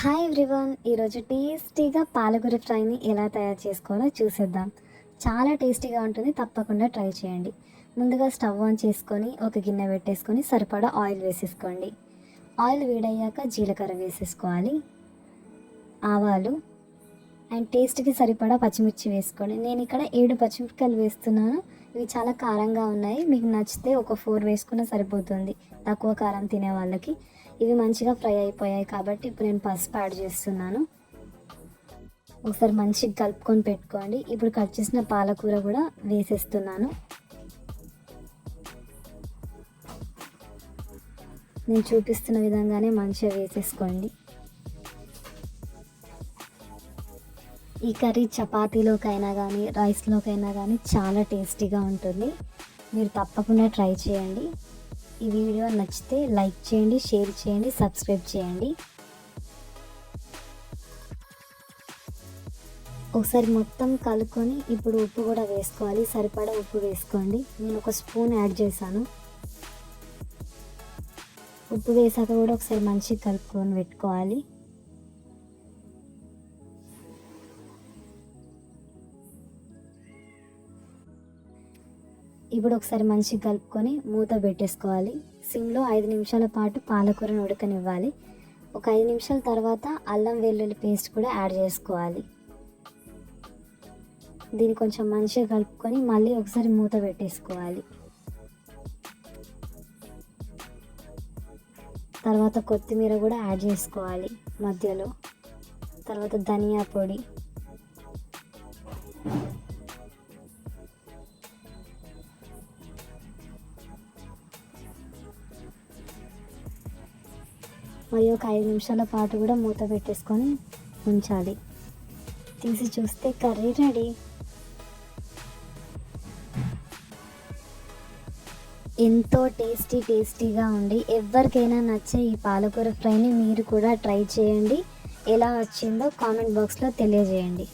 Hi everyone, ఈరోజు టేస్టీగా పాలకూర ఫ్రైని ఎలా తయారు చేసుకోవాలో చూసేద్దాం. చాలా టేస్టీగా ఉంటుంది, తప్పకుండా ట్రై చేయండి. ముందుగా స్టవ్ ఆన్ చేసుకొని ఒక గిన్నె పెట్టేసుకొని సరిపడా ఆయిల్ వేసేసుకోండి. ఆయిల్ వేడయ్యాక జీలకర్ర వేసేసుకోవాలి, ఆవాలు అండ్ టేస్ట్కి సరిపడా పచ్చిమిర్చి వేసుకోండి. నేను ఇక్కడ 7 పచ్చిమిరపకాయలు వేస్తున్నాను. ఇవి చాలా కారంగా ఉన్నాయి. మీకు నచ్చితే ఒక 4 వేసుకున్నా సరిపోతుంది, తక్కువ కారం తినే వాళ్ళకి. ఇవి మంచిగా ఫ్రై అయిపోయాయి కాబట్టి ఇప్పుడు నేను పసుపు యాడ్ చేస్తున్నాను. ఒకసారి మంచిగా కలుపుకొని పెట్టుకోండి. ఇప్పుడు కట్ చేసిన పాలకూర కూడా వేసేస్తున్నాను. నేను చూపిస్తున్న విధంగానే మంచిగా వేసేసుకోండి. ఈ కర్రీ చపాతీలోకైనా కానీ రైస్లోకైనా కానీ చాలా టేస్టీగా ఉంటుంది. మీరు తప్పకుండా ట్రై చేయండి. ఈ వీడియో నచ్చితే లైక్ చేయండి, షేర్ చేయండి, సబ్స్క్రైబ్ చేయండి. ఒకసారి మొత్తం కలుపుకొని ఇప్పుడు ఉప్పు కూడా వేసుకోవాలి. సరిపడా ఉప్పు వేసుకోండి. నేను 1 స్పూన్ యాడ్ చేశాను. ఉప్పు వేసాక కూడా ఒకసారి మంచిగా కలుపుకొని పెట్టుకోవాలి. ఇప్పుడు ఒకసారి మంచిగా కలుపుకొని మూత పెట్టేసుకోవాలి. సిమ్లో 5 నిమిషాల పాటు పాలకూరను ఉడకనివ్వాలి. ఒక 5 నిమిషాల తర్వాత అల్లం వెల్లుల్లి పేస్ట్ కూడా యాడ్ చేసుకోవాలి. దీన్ని కొంచెం మంచిగా కలుపుకొని మళ్ళీ ఒకసారి మూత పెట్టేసుకోవాలి. తర్వాత కొత్తిమీర కూడా యాడ్ చేసుకోవాలి మధ్యలో. తర్వాత ధనియా పొడి, మరి ఒక 5 నిమిషాల పాటు కూడా మూత పెట్టేసుకొని ఉంచాలి. తీసి చూస్తే కర్రీ రెడీ. ఎంతో టేస్టీగా ఉండి ఎవరికైనా నచ్చే ఈ పాలకూర ఫ్రైని మీరు కూడా ట్రై చేయండి. ఎలా వచ్చిందో కామెంట్ బాక్స్లో తెలియజేయండి.